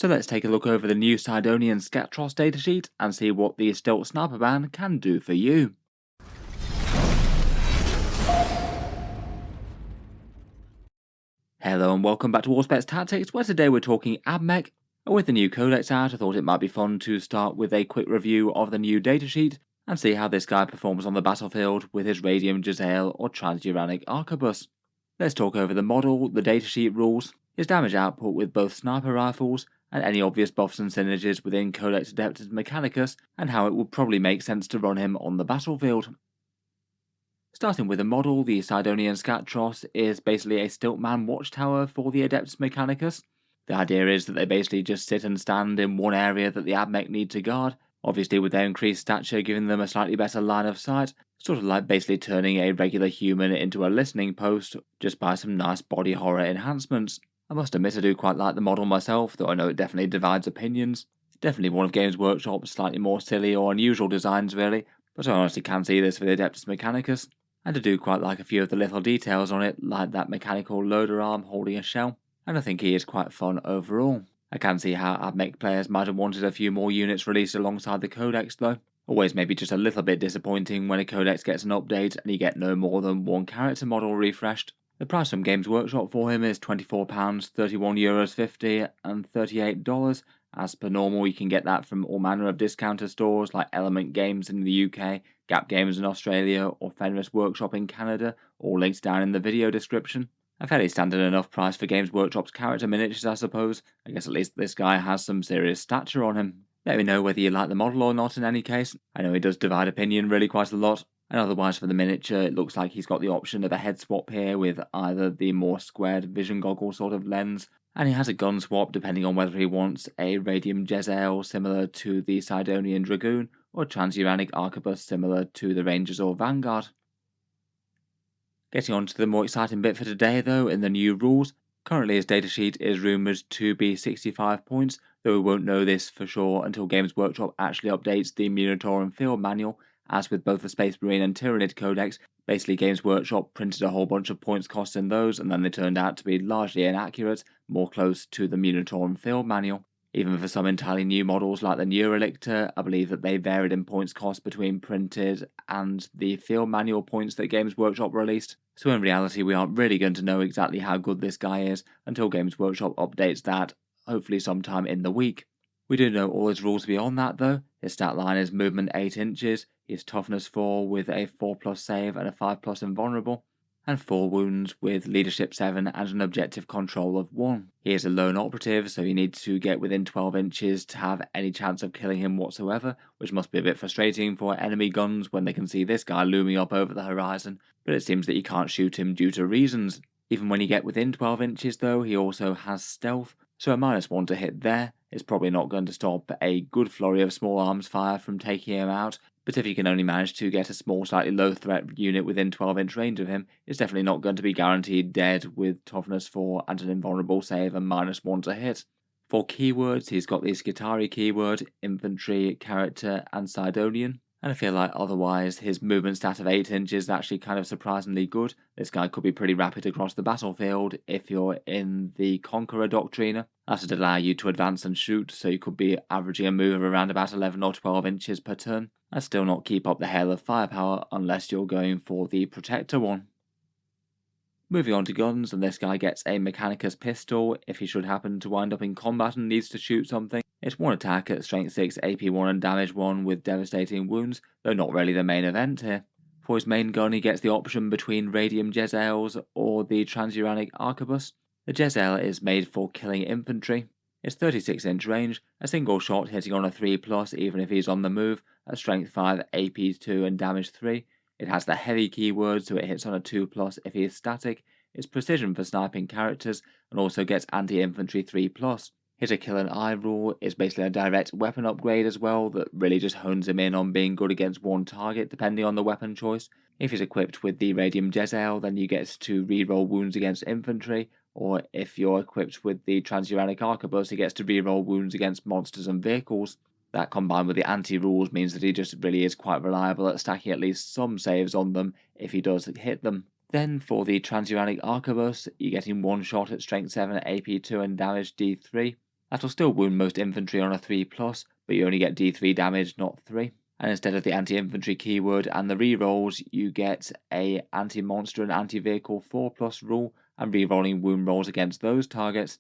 So let's take a look over the new Sydonian Skatros datasheet and see what the stilt sniper band can do for you. Hello and welcome back to Auspex Tactics, where today we're talking admech. And with the new Codex out, I thought it might be fun to start with a quick review of the new datasheet and see how this guy performs on the battlefield with his Radium Giselle or Transuranic Arquebus. Let's talk over the model, the datasheet rules, his damage output with both sniper rifles, and any obvious buffs and synergies within Codex Adeptus Mechanicus, and how it would probably make sense to run him on the battlefield. Starting with the model, the Sydonian Skatros is basically a stiltman watchtower for the Adeptus Mechanicus. The idea is that they basically just sit and stand in one area that the admech need to guard, obviously with their increased stature giving them a slightly better line of sight, sort of like basically turning a regular human into a listening post just by some nice body horror enhancements. I must admit I do quite like the model myself, though I know it definitely divides opinions. It's definitely one of Games Workshop's slightly more silly or unusual designs really, but I honestly can see this for the Adeptus Mechanicus. And I do quite like a few of the little details on it, like that mechanical loader arm holding a shell, and I think he is quite fun overall. I can see how admech players might have wanted a few more units released alongside the Codex though. Always maybe just a little bit disappointing when a Codex gets an update and you get no more than one character model refreshed. The price from Games Workshop for him is £24, €31.50 and $38. As per normal, you can get that from all manner of discounter stores like Element Games in the UK, Gap Games in Australia, or Fenris Workshop in Canada, all links down in the video description. A fairly standard enough price for Games Workshop's character miniatures, I suppose. I guess at least this guy has some serious stature on him. Let me know whether you like the model or not in any case. I know he does divide opinion really quite a lot. And otherwise for the miniature, it looks like he's got the option of a head swap here with either the more squared vision goggle sort of lens, and he has a gun swap depending on whether he wants a Radium Giselle similar to the Sydonian Dragoon, or Transuranic Arquebus similar to the Rangers or Vanguard. Getting on to the more exciting bit for today though, in the new rules. Currently his datasheet is rumoured to be 65 points, though we won't know this for sure until Games Workshop actually updates the Munitorum Field Manual. As with both the Space Marine and Tyranid Codex, basically Games Workshop printed a whole bunch of points cost in those, and then they turned out to be largely inaccurate, more close to the Munitorum Field Manual. Even for some entirely new models like the Neurolictor, I believe that they varied in points cost between printed and the Field Manual points that Games Workshop released. So in reality we aren't really going to know exactly how good this guy is until Games Workshop updates that, hopefully sometime in the week. We do know all his rules beyond that though. His stat line is movement 8 inches, his toughness 4 with a 4+ save and a 5+ invulnerable, and 4 wounds with leadership 7 and an objective control of 1. He is a lone operative, so you need to get within 12 inches to have any chance of killing him whatsoever, which must be a bit frustrating for enemy guns when they can see this guy looming up over the horizon, but it seems that you can't shoot him due to reasons. Even when you get within 12 inches though, he also has stealth, so a -1 to hit there is probably not going to stop a good flurry of small arms fire from taking him out, but if you can only manage to get a small, slightly low threat unit within 12-inch range of him, it's definitely not going to be guaranteed dead with toughness 4 and an invulnerable save and -1 to hit. For keywords, he's got the Skitari keyword, infantry, character, and Sydonian. And I feel like otherwise his movement stat of 8 inches is actually kind of surprisingly good. This guy could be pretty rapid across the battlefield if you're in the Conqueror Doctrina. That would allow you to advance and shoot, so you could be averaging a move of around about 11 or 12 inches per turn, and still not keep up the hail of firepower unless you're going for the Protector one. Moving on to guns, and this guy gets a Mechanicus pistol if he should happen to wind up in combat and needs to shoot something. It's 1 attack at strength 6, AP 1 and damage 1 with devastating wounds, though not really the main event here. For his main gun he gets the option between Radium Giselles or the Transuranic Arquebus. The Giselle is made for killing infantry. It's 36-inch range, a single shot hitting on a 3+ even if he's on the move, at strength 5, AP 2 and damage 3. It has the heavy keyword, so it hits on a 2+ if he is static. It's precision for sniping characters, and also gets anti-infantry 3+. Hit a kill and eye rule is basically a direct weapon upgrade as well that really just hones him in on being good against one target depending on the weapon choice. If he's equipped with the Radium Giselle, then you get to reroll wounds against infantry, or if you're equipped with the Transuranic Arquebus, he gets to reroll wounds against monsters and vehicles. That combined with the anti-rules means that he just really is quite reliable at stacking at least some saves on them if he does hit them. Then for the Transuranic Arquebus, you're getting 1 shot at strength 7, AP 2 and damage D3. That'll still wound most infantry on a 3+, but you only get D3 damage, not 3. And instead of the anti-infantry keyword and the rerolls, you get a anti-monster and anti-vehicle 4+ rule and rerolling wound rolls against those targets.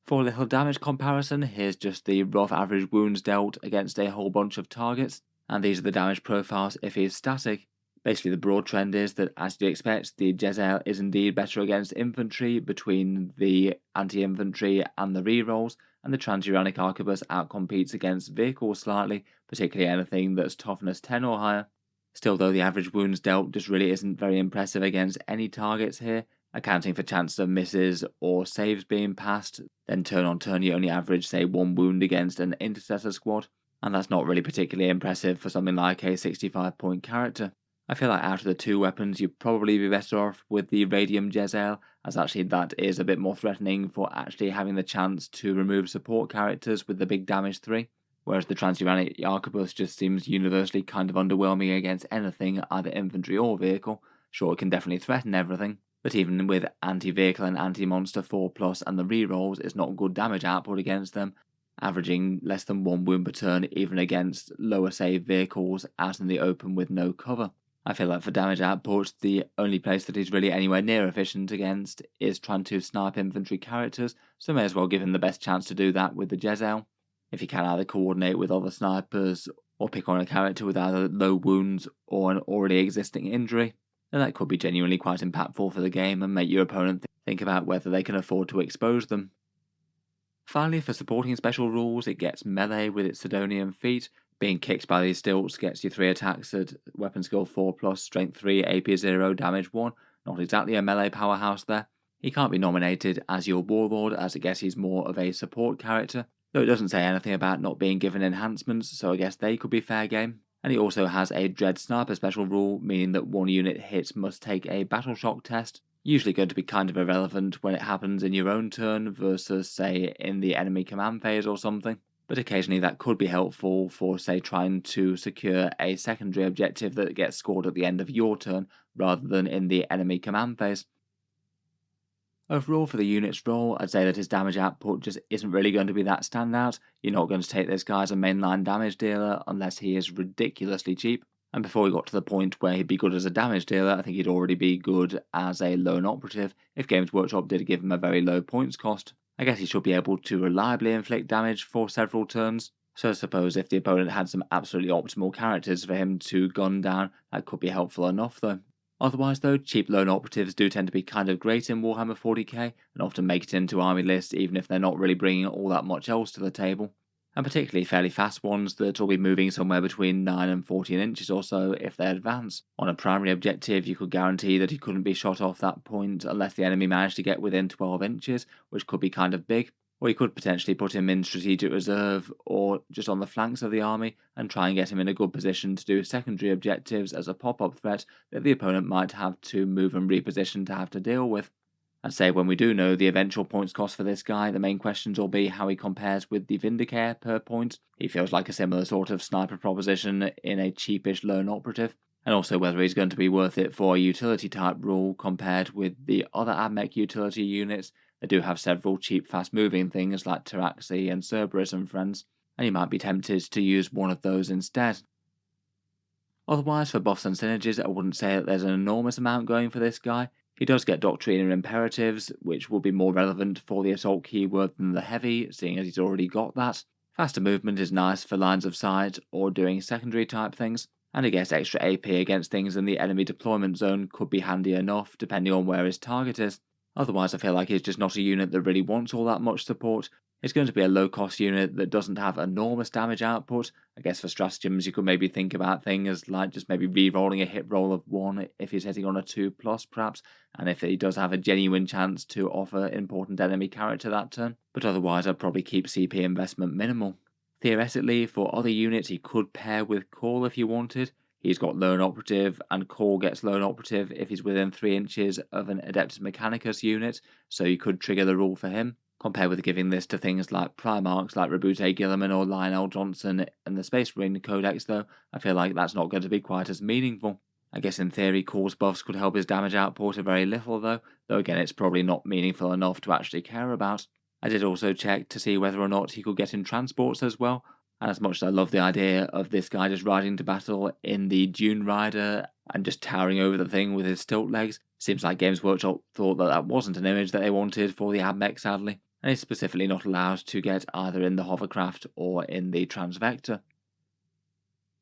For a little damage comparison, here's just the rough average wounds dealt against a whole bunch of targets, and these are the damage profiles if he is static. Basically, the broad trend is that, as you'd expect, the Jezzail is indeed better against infantry between the anti-infantry and the rerolls, and the Transuranic Arquebus outcompetes against vehicles slightly, particularly anything that's toughness 10 or higher. Still though, the average wounds dealt just really isn't very impressive against any targets here, accounting for chances of misses or saves being passed. Then turn on turn you only average say 1 wound against an intercessor squad, and that's not really particularly impressive for something like a 65-point character. I feel like out of the two weapons you'd probably be better off with the Radium Jezzail, as actually that is a bit more threatening for actually having the chance to remove support characters with the big damage 3, whereas the Transuranic Arquebus just seems universally kind of underwhelming against anything, either infantry or vehicle. Sure, it can definitely threaten everything, but even with anti-vehicle and anti-monster 4+, and the rerolls, it's not good damage output against them, averaging less than 1 wound per turn even against lower save vehicles out in the open with no cover. I feel like for damage output, the only place that he's really anywhere near efficient against is trying to snipe infantry characters, so may as well give him the best chance to do that with the Jezzail. If he can either coordinate with other snipers or pick on a character with either low wounds or an already existing injury, then that could be genuinely quite impactful for the game and make your opponent think about whether they can afford to expose them. Finally, for supporting special rules, it gets melee with its Sydonian feat. Being kicked by these stilts gets you 3 attacks at weapon skill 4+, strength 3, AP 0, damage 1. Not exactly a melee powerhouse there. He can't be nominated as your warlord, as I guess he's more of a support character, though it doesn't say anything about not being given enhancements, so I guess they could be fair game. And he also has a Dread Sniper special rule, meaning that one unit hit must take a Battle Shock test, usually going to be kind of irrelevant when it happens in your own turn versus, say, in the enemy command phase or something. But occasionally that could be helpful for, say, trying to secure a secondary objective that gets scored at the end of your turn rather than in the enemy command phase. Overall, for the unit's role, I'd say that his damage output just isn't really going to be that standout. You're not going to take this guy as a mainline damage dealer unless he is ridiculously cheap. And before he got to the point where he'd be good as a damage dealer, I think he'd already be good as a lone operative if Games Workshop did give him a very low points cost. I guess he should be able to reliably inflict damage for several turns, so I suppose if the opponent had some absolutely optimal characters for him to gun down, that could be helpful enough though. Otherwise though, cheap lone operatives do tend to be kind of great in Warhammer 40k, and often make it into army lists even if they're not really bringing all that much else to the table. And particularly fairly fast ones that will be moving somewhere between 9 and 14 inches or so if they advance. On a primary objective, you could guarantee that he couldn't be shot off that point unless the enemy managed to get within 12 inches, which could be kind of big. Or you could potentially put him in strategic reserve or just on the flanks of the army and try and get him in a good position to do secondary objectives as a pop-up threat that the opponent might have to move and reposition to have to deal with. I'd say when we do know the eventual points cost for this guy, the main questions will be how he compares with the Vindicare per point. He feels like a similar sort of sniper proposition in a cheapish lone operative, and also whether he's going to be worth it for a utility type rule compared with the other admech utility units that do have several cheap fast moving things like Taraxi and Cerberus and friends, and you might be tempted to use one of those instead. Otherwise, for buffs and synergies, I wouldn't say that there's an enormous amount going for this guy. He does get Doctrine and Imperatives, which will be more relevant for the assault keyword than the heavy, seeing as he's already got that. Faster movement is nice for lines of sight or doing secondary type things, and I guess extra AP against things in the enemy deployment zone could be handy enough depending on where his target is. Otherwise, I feel like he's just not a unit that really wants all that much support. It's going to be a low-cost unit that doesn't have enormous damage output. I guess for stratagems you could maybe think about things like just maybe re-rolling a hit roll of 1 if he's hitting on a 2+ perhaps, and if he does have a genuine chance to offer important enemy character that turn. But otherwise I'd probably keep CP investment minimal. Theoretically, for other units he could pair with Call if you wanted. He's got Lone Operative, and Call gets Lone Operative if he's within 3 inches of an Adeptus Mechanicus unit, so you could trigger the rule for him. Compared with giving this to things like Primarchs like Rabute Gilliman or Lionel Johnson and the Space Marine Codex though, I feel like that's not going to be quite as meaningful. I guess in theory Call's buffs could help his damage output a very little though again it's probably not meaningful enough to actually care about. I did also check to see whether or not he could get in transports as well, and as much as I love the idea of this guy just riding to battle in the Dune Rider and just towering over the thing with his stilt legs, seems like Games Workshop thought that that wasn't an image that they wanted for the admech, sadly, and he's specifically not allowed to get either in the hovercraft or in the transvector.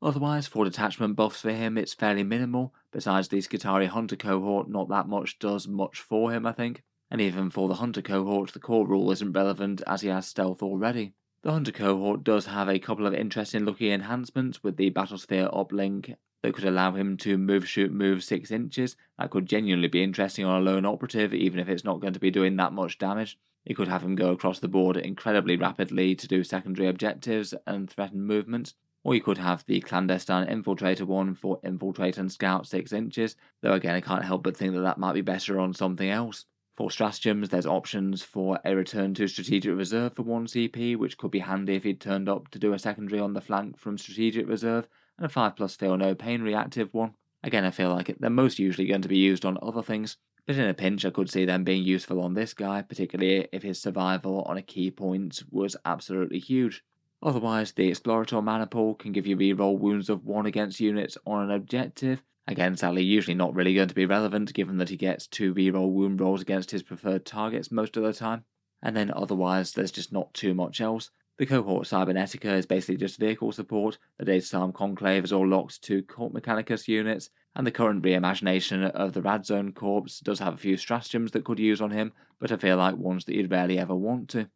Otherwise, for detachment buffs for him, it's fairly minimal. Besides the Skitarii Hunter cohort, not that much does much for him, I think. And even for the Hunter cohort, the core rule isn't relevant as he has stealth already. The Hunter cohort does have a couple of interesting looking enhancements with the Battlesphere uplink that could allow him to move 6 inches. That could genuinely be interesting on a lone operative, even if it's not going to be doing that much damage. It could have him go across the board incredibly rapidly to do secondary objectives and threaten movements. Or you could have the Clandestine Infiltrator one for Infiltrate and Scout 6 inches, though again I can't help but think that that might be better on something else. For stratagems, there's options for a return to Strategic Reserve for 1 CP, which could be handy if he'd turned up to do a secondary on the flank from Strategic Reserve, and a 5+ Feel No Pain reactive one. Again, I feel like they're most usually going to be used on other things, but in a pinch I could see them being useful on this guy, particularly if his survival on a key point was absolutely huge. Otherwise, the Explorator mana pool can give you reroll wounds of 1 against units on an objective. Again, sadly, usually not really going to be relevant given that he gets 2 reroll wound rolls against his preferred targets most of the time. And then otherwise, there's just not too much else. The cohort Cybernetica is basically just vehicle support, the Datasheet Conclave is all locked to Codex Mechanicus units, and the current reimagination of the Radzone Corps does have a few stratagems that could use on him, but I feel like ones that you'd rarely ever want to.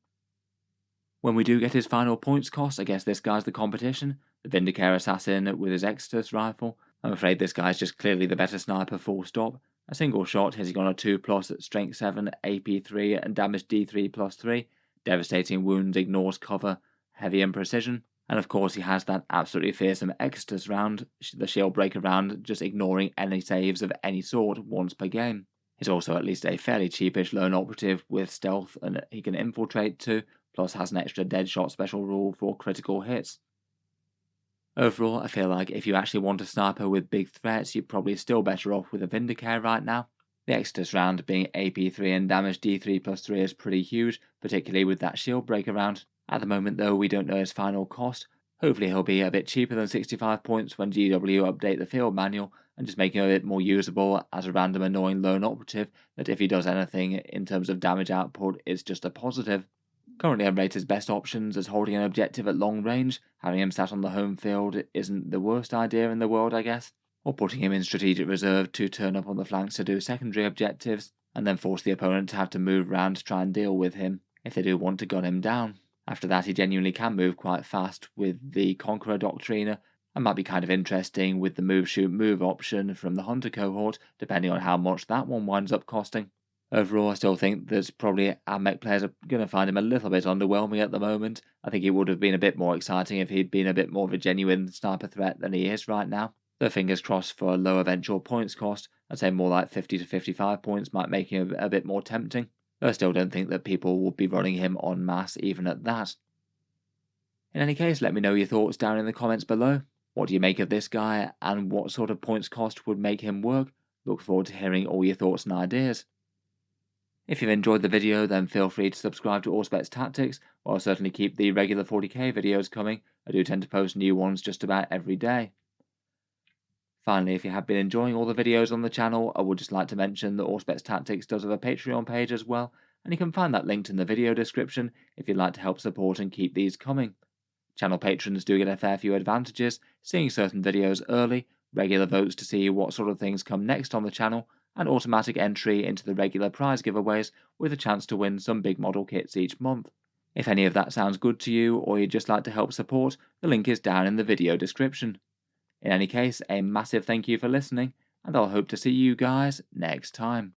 When we do get his final points cost, I guess this guy's the competition. The Vindicare Assassin with his Extus rifle. I'm afraid this guy's just clearly the better sniper, full stop. A single shot hitting on a 2+ at Strength 7, AP 3 and Damage D3+3. Devastating wounds, ignores cover, heavy and precision. And of course he has that absolutely fearsome Extus round, the Shield Breaker round, just ignoring any saves of any sort once per game. He's also at least a fairly cheapish lone operative with stealth and he can infiltrate too, plus has an extra dead shot special rule for critical hits. Overall, I feel like if you actually want a sniper with big threats, you're probably still better off with a Vindicare right now. The Extus round being AP3 and damage D3+3 is pretty huge, particularly with that shield breaker round. At the moment though, we don't know his final cost. Hopefully he'll be a bit cheaper than 65 points when GW update the field manual, and just make him a bit more usable as a random annoying lone operative that if he does anything in terms of damage output, it's just a positive. Currently I rate his best options as holding an objective at long range. Having him sat on the home field isn't the worst idea in the world, I guess. Or putting him in strategic reserve to turn up on the flanks to do secondary objectives, and then force the opponent to have to move round to try and deal with him, if they do want to gun him down. After that he genuinely can move quite fast with the Conqueror Doctriner, and might be kind of interesting with the move shoot move option from the Hunter cohort, depending on how much that one winds up costing. Overall, I still think there's probably admech players are going to find him a little bit underwhelming at the moment. I think it would have been a bit more exciting if he'd been a bit more of a genuine sniper threat than he is right now. So fingers crossed for a low eventual points cost. I'd say more like 50 to 55 points might make him a bit more tempting. Though I still don't think that people will be running him en masse even at that. In any case, let me know your thoughts down in the comments below. What do you make of this guy, and what sort of points cost would make him work? Look forward to hearing all your thoughts and ideas. If you've enjoyed the video, then feel free to subscribe to Auspex Tactics, or I'll certainly keep the regular 40k videos coming. I do tend to post new ones just about every day. Finally, if you have been enjoying all the videos on the channel, I would just like to mention that Auspex Tactics does have a Patreon page as well, and you can find that linked in the video description if you'd like to help support and keep these coming. Channel patrons do get a fair few advantages, seeing certain videos early, regular votes to see what sort of things come next on the channel, and automatic entry into the regular prize giveaways with a chance to win some big model kits each month. If any of that sounds good to you, or you'd just like to help support, the link is down in the video description. In any case, a massive thank you for listening, and I'll hope to see you guys next time.